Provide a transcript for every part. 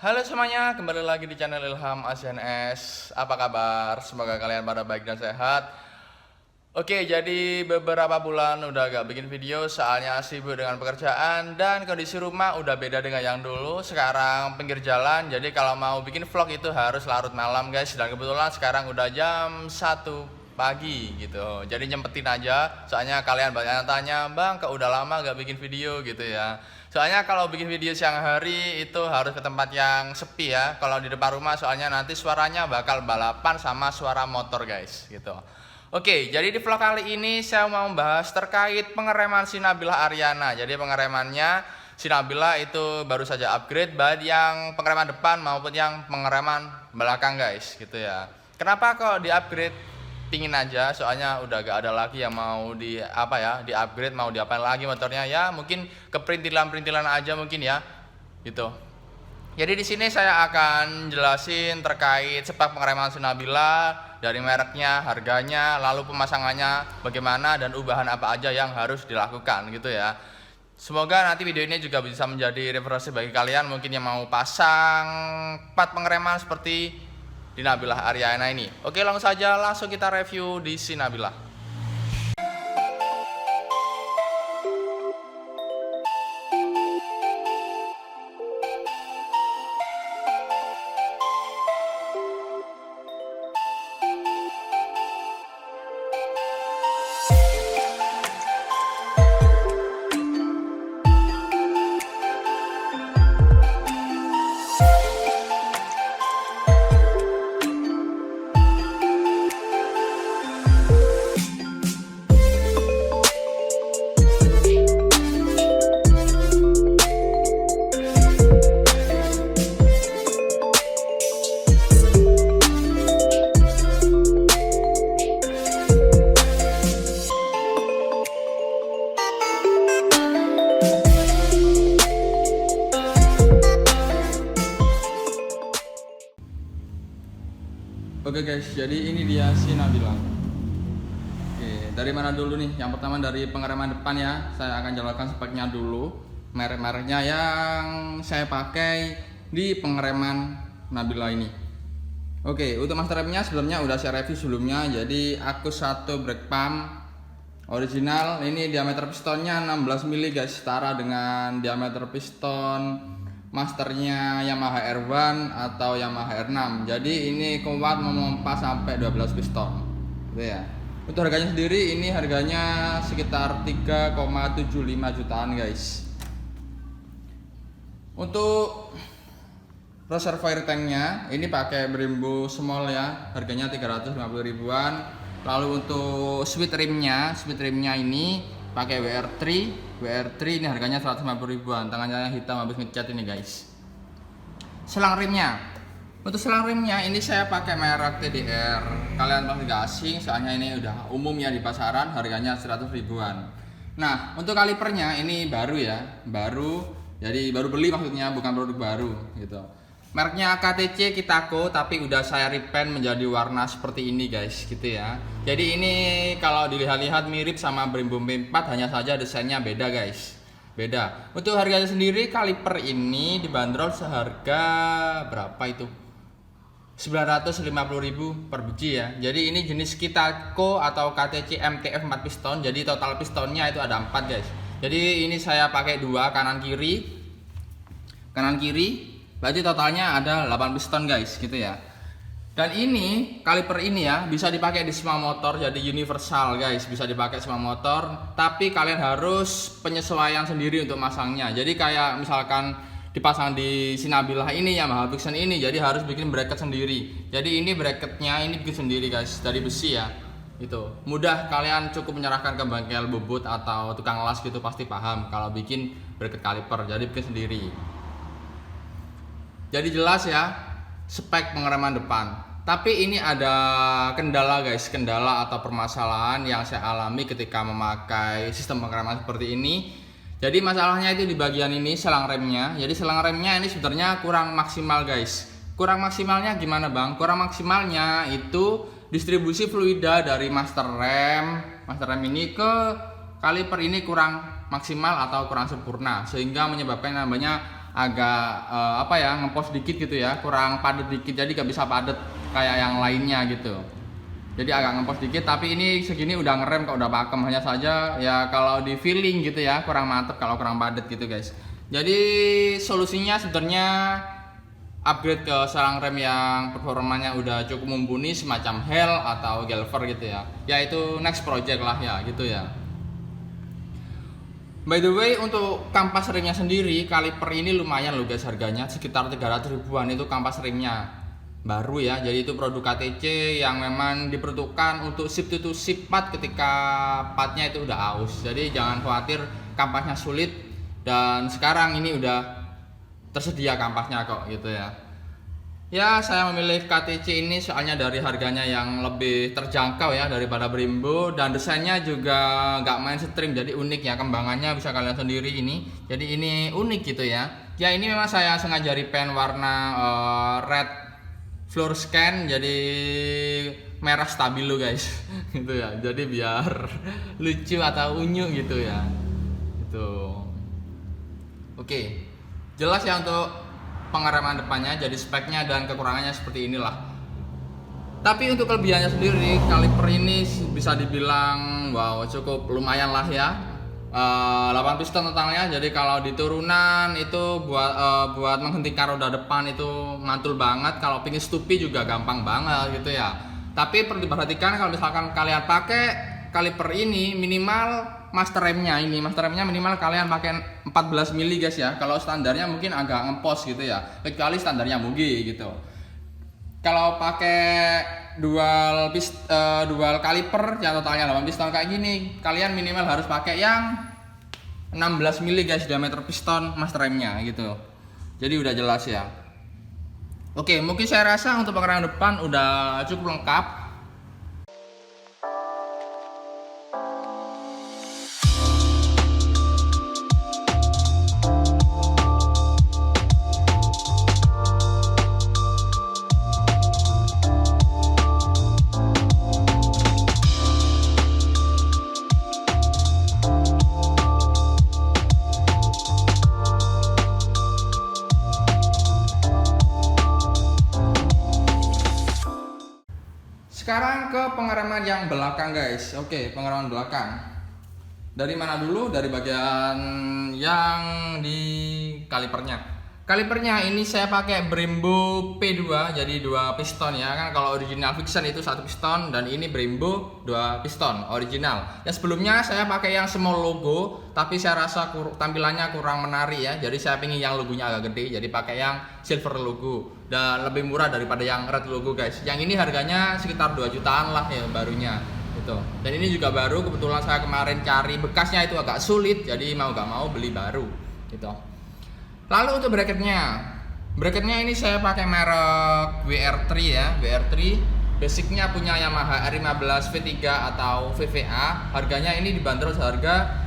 Halo semuanya, kembali lagi di channel Ilham ASNS. Apa kabar? Semoga kalian pada baik dan sehat. Oke, jadi beberapa bulan udah gak bikin video soalnya sibuk dengan pekerjaan dan kondisi rumah udah beda dengan yang dulu. Sekarang pinggir jalan, jadi kalau mau bikin vlog itu harus larut malam guys. Dan kebetulan sekarang udah jam 1 pagi gitu. Jadi nyempetin aja, soalnya kalian banyak yang tanya, "Bang, kok udah lama gak bikin video?" gitu ya. Soalnya kalau bikin video siang hari itu harus ke tempat yang sepi ya. Kalau di depan rumah soalnya nanti suaranya bakal balapan sama suara motor guys gitu. Oke, jadi di vlog kali ini saya mau membahas terkait pengereman si Nabila Aryana. Jadi pengeremannya si Nabila itu baru saja upgrade baik yang pengereman depan maupun yang pengereman belakang guys gitu ya. Kenapa kok di upgrade? Pingin aja, soalnya udah gak ada lagi yang mau di upgrade, mau diapain lagi motornya ya, mungkin keperintilan-perintilan aja mungkin ya gitu. Jadi di sini saya akan jelasin terkait spek pengereman si Nabila, dari mereknya, harganya, lalu pemasangannya bagaimana dan ubahan apa aja yang harus dilakukan gitu ya. Semoga nanti video ini juga bisa menjadi referensi bagi kalian mungkin yang mau pasang part pengereman seperti di Nabila Aryana ini. Oke, langsung kita review di si Nabila. Oke guys, jadi ini dia si Nabila. Oke, dari mana dulu nih? Yang pertama dari pengereman depan ya. Saya akan jelaskan speknya dulu. Merek-mereknya yang saya pakai di pengereman Nabila ini. Oke, untuk master remnya sebenarnya udah saya review sebelumnya. Jadi Acus 1 brake pump original. Ini diameter pistonnya 16 mili guys, setara dengan diameter piston masternya Yamaha R1 atau Yamaha R6. Jadi ini kuat memompa sampai 12 piston gitu ya. Untuk harganya sendiri ini harganya sekitar 3,75 jutaan guys. Untuk reservoir tanknya ini pakai Brembo small ya, harganya 350 ribuan. Lalu untuk speed rimnya ini pakai WR3 ini harganya 150 ribuan. Tangannya hitam habis ngecat ini guys. Selang rimnya, untuk selang rimnya ini saya pakai merek TDR. Kalian pasti gak asing soalnya ini udah umum ya di pasaran, harganya 100 ribuan. Nah untuk kalipernya ini baru ya, jadi baru beli maksudnya, bukan produk baru gitu. Mereknya KTC Kitako, tapi udah saya repaint menjadi warna seperti ini guys gitu ya. Jadi ini kalau dilihat-lihat mirip sama Brembo M4, hanya saja desainnya beda guys, beda. Untuk harganya sendiri kaliper ini dibanderol seharga berapa itu, 950 ribu per biji ya. Jadi ini jenis Kitako atau KTC MTF 4 piston, jadi total pistonnya itu ada 4 guys. Jadi ini saya pakai dua, kanan kiri, berarti totalnya ada 8 piston guys gitu ya. Dan ini kaliper ini ya bisa dipakai di semua motor, jadi universal guys, bisa dipakai semua motor. Tapi kalian harus penyesuaian sendiri untuk masangnya. Jadi kayak misalkan dipasang di si Nabila ini ya, Yamaha Vision ini, jadi harus bikin bracket sendiri. Jadi ini bracketnya ini bikin sendiri guys, dari besi ya. Itu mudah, kalian cukup menyerahkan ke bengkel bubut atau tukang las gitu, pasti paham kalau bikin bracket kaliper. Jadi bikin sendiri. Jadi jelas ya spek pengereman depan. Tapi ini ada kendala guys, kendala atau permasalahan yang saya alami ketika memakai sistem pengereman seperti ini. Jadi masalahnya itu di bagian ini, selang remnya. Jadi selang remnya ini sebenarnya kurang maksimal guys. Kurang maksimalnya gimana bang? Kurang maksimalnya itu distribusi fluida dari master rem ini ke kaliper ini kurang maksimal atau kurang sempurna, sehingga menyebabkan namanya agak apa ya, ngepos dikit gitu ya, kurang padat dikit, jadi gak bisa padat kayak yang lainnya gitu. Jadi agak ngepos dikit, tapi ini segini udah ngerem kok, udah pakem. Hanya saja ya kalau di feeling gitu ya kurang mantep kalau kurang padat gitu guys. Jadi solusinya sebenarnya upgrade ke selang rem yang performanya udah cukup mumpuni, semacam Hell atau Gelfer gitu ya. Ya itu next project lah ya gitu ya. By the way, untuk kampas remnya sendiri, kaliper ini lumayan loh guys harganya, sekitar 300 ribuan itu kampas remnya. Baru ya, jadi itu produk KTC yang memang diperuntukkan untuk sip to sip part ketika partnya itu udah aus. Jadi jangan khawatir kampasnya sulit, dan sekarang ini udah tersedia kampasnya kok gitu ya. Ya saya memilih KTC ini soalnya dari harganya yang lebih terjangkau ya daripada Brembo, dan desainnya juga nggak mainstream, jadi unik ya, kembangannya bisa kalian sendiri ini. Jadi ini unik gitu ya. Ya ini memang saya sengaja repaint warna red floor scan, jadi merah stabilo guys gitu ya, jadi biar lucu atau unyu gitu ya itu. Oke, jelas ya untuk pengereman depannya, jadi speknya dan kekurangannya seperti inilah. Tapi untuk kelebihannya sendiri, kaliper ini bisa dibilang wow cukup lumayan lah ya. 8 piston totalnya, jadi kalau di turunan itu buat menghentikan roda depan itu mantul banget. Kalau pingin stupi juga gampang banget gitu ya. Tapi perlu diperhatikan kalau misalkan kalian pakai kaliper ini, minimal master remnya minimal kalian pakai 14 mili guys ya. Kalau standarnya mungkin agak ngepos gitu ya, kecuali standarnya Mugi gitu. Kalau pakai dual kaliper yang totalnya 8 piston kayak gini, kalian minimal harus pakai yang 16 mili guys diameter piston master remnya gitu. Jadi udah jelas ya. Oke, mungkin saya rasa untuk pengereman depan udah cukup lengkap. Sekarang ke pengereman yang belakang guys. Oke, pengereman belakang. Dari mana dulu? Dari bagian yang di kalipernya. Kalipernya ini saya pakai Brembo P2, jadi 2 piston ya kan. Kalau original Vixen itu 1 piston, dan ini Brembo 2 piston original. Ya sebelumnya saya pakai yang small logo, tapi saya rasa tampilannya kurang menarik ya. Jadi saya pengen yang logonya agak gede, jadi pakai yang silver logo dan lebih murah daripada yang red logo guys. Yang ini harganya sekitar 2 jutaan lah ya barunya gitu. Dan ini juga baru, kebetulan saya kemarin cari bekasnya itu agak sulit, jadi mau gak mau beli baru gitu. Lalu untuk bracketnya ini saya pakai merek WR3 ya, WR3. Basicnya punya Yamaha R15 V3 atau VVA. Harganya ini dibanderol seharga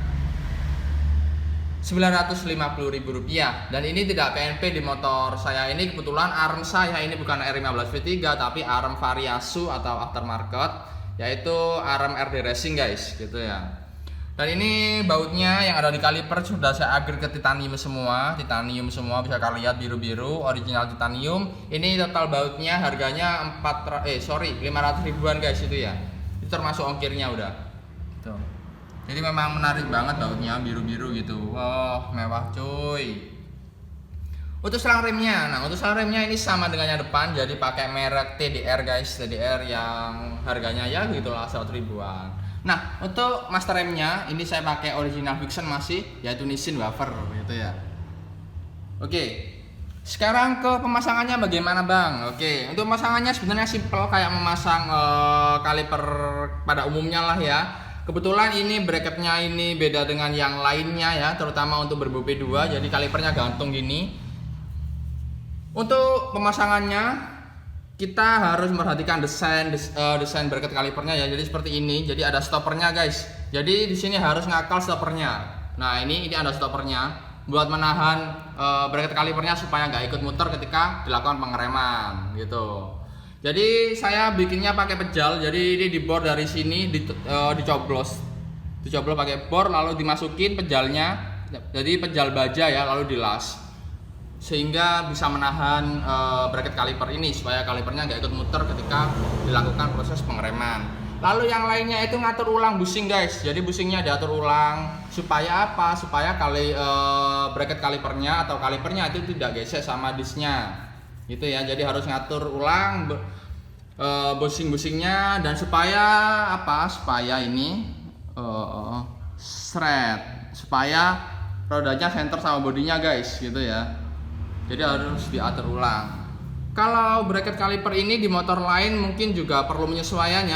Rp950.000, dan ini tidak PNP di motor saya ini. Kebetulan arm saya ini bukan R15 V3 tapi arm Variasu atau aftermarket, yaitu arm RD Racing guys gitu ya. Dan ini bautnya yang ada di kaliper sudah saya upgrade ke titanium semua bisa kalian lihat biru-biru original titanium. Ini total bautnya harganya 500 ribuan guys itu ya. Itu termasuk ongkirnya udah. Tuh. Jadi memang menarik banget bautnya biru-biru gitu. Wah, mewah cuy. Untuk selang remnya, ini sama dengan yang depan, jadi pakai merek TDR guys, TDR yang harganya ya gitulah 100 ribuan. Nah, untuk master remnya ini saya pakai original Vixen masih, yaitu Nissin Wafer gitu ya. Oke, sekarang ke pemasangannya bagaimana bang? Oke, untuk pemasangannya sebenarnya simple kayak memasang kaliper pada umumnya lah ya. Kebetulan ini bracketnya ini beda dengan yang lainnya ya, terutama untuk Brembo P2, jadi kalipernya gantung gini. Untuk pemasangannya kita harus memperhatikan desain bracket kalipernya ya. Jadi seperti ini. Jadi ada stoppernya guys. Jadi di sini harus ngakal stoppernya. Nah ini ada stoppernya buat menahan bracket kalipernya supaya nggak ikut muter ketika dilakukan pengereman gitu. Jadi saya bikinnya pakai pejal. Jadi ini dibor dari sini, dicoblos pakai bor, lalu dimasukin pejalnya. Jadi pejal baja ya, lalu dilas. sehingga bisa menahan bracket kaliper ini supaya kalipernya nggak ikut muter ketika dilakukan proses pengereman. Lalu yang lainnya itu ngatur ulang bushing guys. Jadi bushingnya diatur ulang supaya apa? Supaya bracket kalipernya atau kalipernya itu tidak gesek sama disknya, gitu ya. Jadi harus ngatur ulang bushingnya dan supaya apa? Supaya ini supaya rodanya center sama bodinya guys, gitu ya. Jadi harus diatur ulang. Kalau bracket kaliper ini di motor lain mungkin juga perlu penyesuaiannya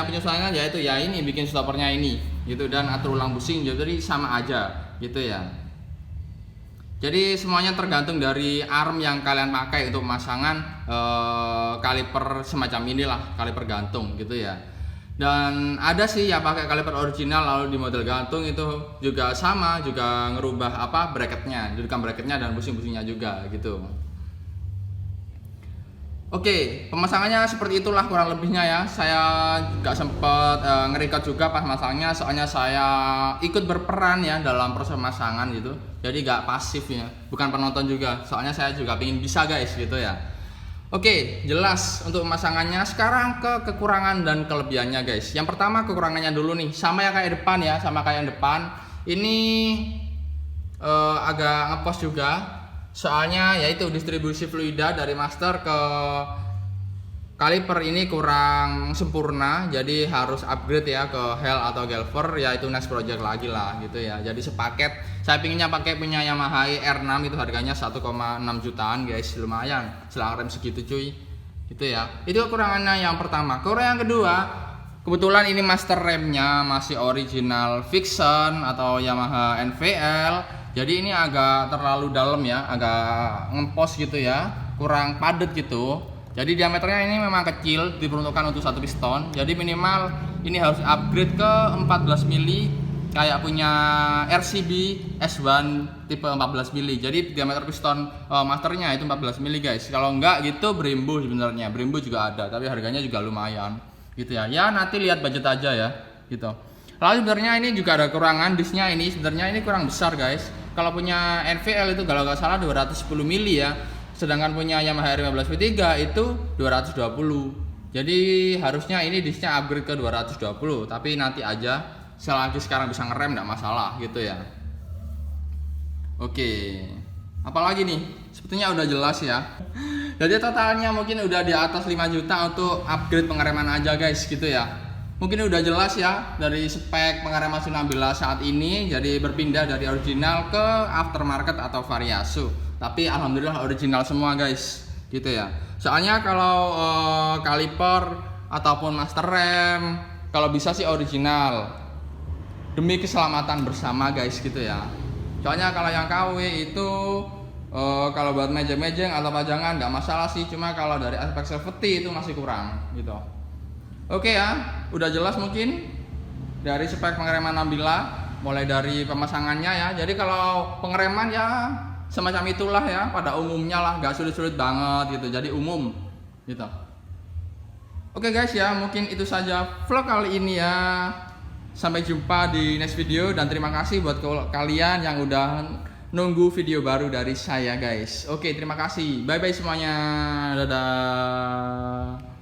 yaitu ya ini bikin stoppernya ini gitu dan atur ulang bushing, jadi sama aja gitu ya. Jadi semuanya tergantung dari arm yang kalian pakai untuk pemasangan kaliper semacam inilah, kaliper gantung gitu ya. Dan ada sih yang pakai kaliper original lalu di model gantung itu juga sama, juga ngerubah bracketnya, dudukan bracketnya dan bushing-bushingnya juga gitu. Oke, pemasangannya seperti itulah kurang lebihnya ya. Saya nggak sempet nge-record juga pas masangnya, soalnya saya ikut berperan ya dalam proses pemasangan gitu. Jadi nggak pasif ya, bukan penonton juga. Soalnya saya juga pengen bisa guys gitu ya. Oke, jelas untuk pemasangannya. Sekarang ke kekurangan dan kelebihannya guys. Yang pertama kekurangannya dulu nih, sama ya kayak depan ya, sama kayak yang depan. Ini agak ngepos juga. Soalnya yaitu distribusi fluida dari master ke kaliper ini kurang sempurna, jadi harus upgrade ya ke Hell atau Gelfer, yaitu next project lagi lah gitu ya. Jadi sepaket, saya pinginnya pakai punya Yamaha R6 itu harganya 1,6 jutaan guys, lumayan selang rem segitu cuy gitu ya. Itu kekurangannya yang pertama. Kekurangan yang kedua, kebetulan ini master remnya masih original Vixen atau Yamaha NVL. Jadi ini agak terlalu dalam ya, agak ngempos gitu ya, kurang padat gitu. Jadi diameternya ini memang kecil, diperuntukkan untuk satu piston. Jadi minimal ini harus upgrade ke 14 mili kayak punya RCB S1 tipe 14 mili. Jadi diameter piston masternya itu 14 mili guys. Kalau enggak gitu Brembo sebenarnya. Brembo juga ada, tapi harganya juga lumayan gitu ya. Ya nanti lihat budget aja ya gitu. Lalu sebenarnya ini juga ada kekurangan, disknya ini sebenarnya ini kurang besar guys. Kalau punya NVL itu kalau nggak salah 210 mili ya, sedangkan punya Yamaha R15 V3 itu 220. Jadi harusnya ini disknya upgrade ke 220, tapi nanti aja, selagi sekarang bisa ngerem nggak masalah gitu ya. Oke, apalagi nih, sepertinya udah jelas ya. Jadi totalnya mungkin udah di atas 5 juta untuk upgrade pengereman aja guys gitu ya. Mungkin udah jelas ya dari spek pengereman Tsunabila saat ini, jadi berpindah dari original ke aftermarket atau variasu. Tapi alhamdulillah original semua guys gitu ya. Soalnya kalau kaliper ataupun master rem kalau bisa sih original demi keselamatan bersama guys gitu ya. Soalnya kalau yang KW itu kalau buat mejeng-mejeng atau pajangan nggak masalah sih, cuma kalau dari aspek safety itu masih kurang gitu. Oke ya, udah jelas mungkin dari spek pengereman Nabila, mulai dari pemasangannya ya. Jadi kalau pengereman ya semacam itulah ya, pada umumnya lah, nggak sulit-sulit banget gitu. Jadi umum gitu. Oke guys ya, mungkin itu saja vlog kali ini ya. Sampai jumpa di next video dan terima kasih buat kalian yang udah nunggu video baru dari saya guys. Oke, terima kasih. Bye bye semuanya. Dadah.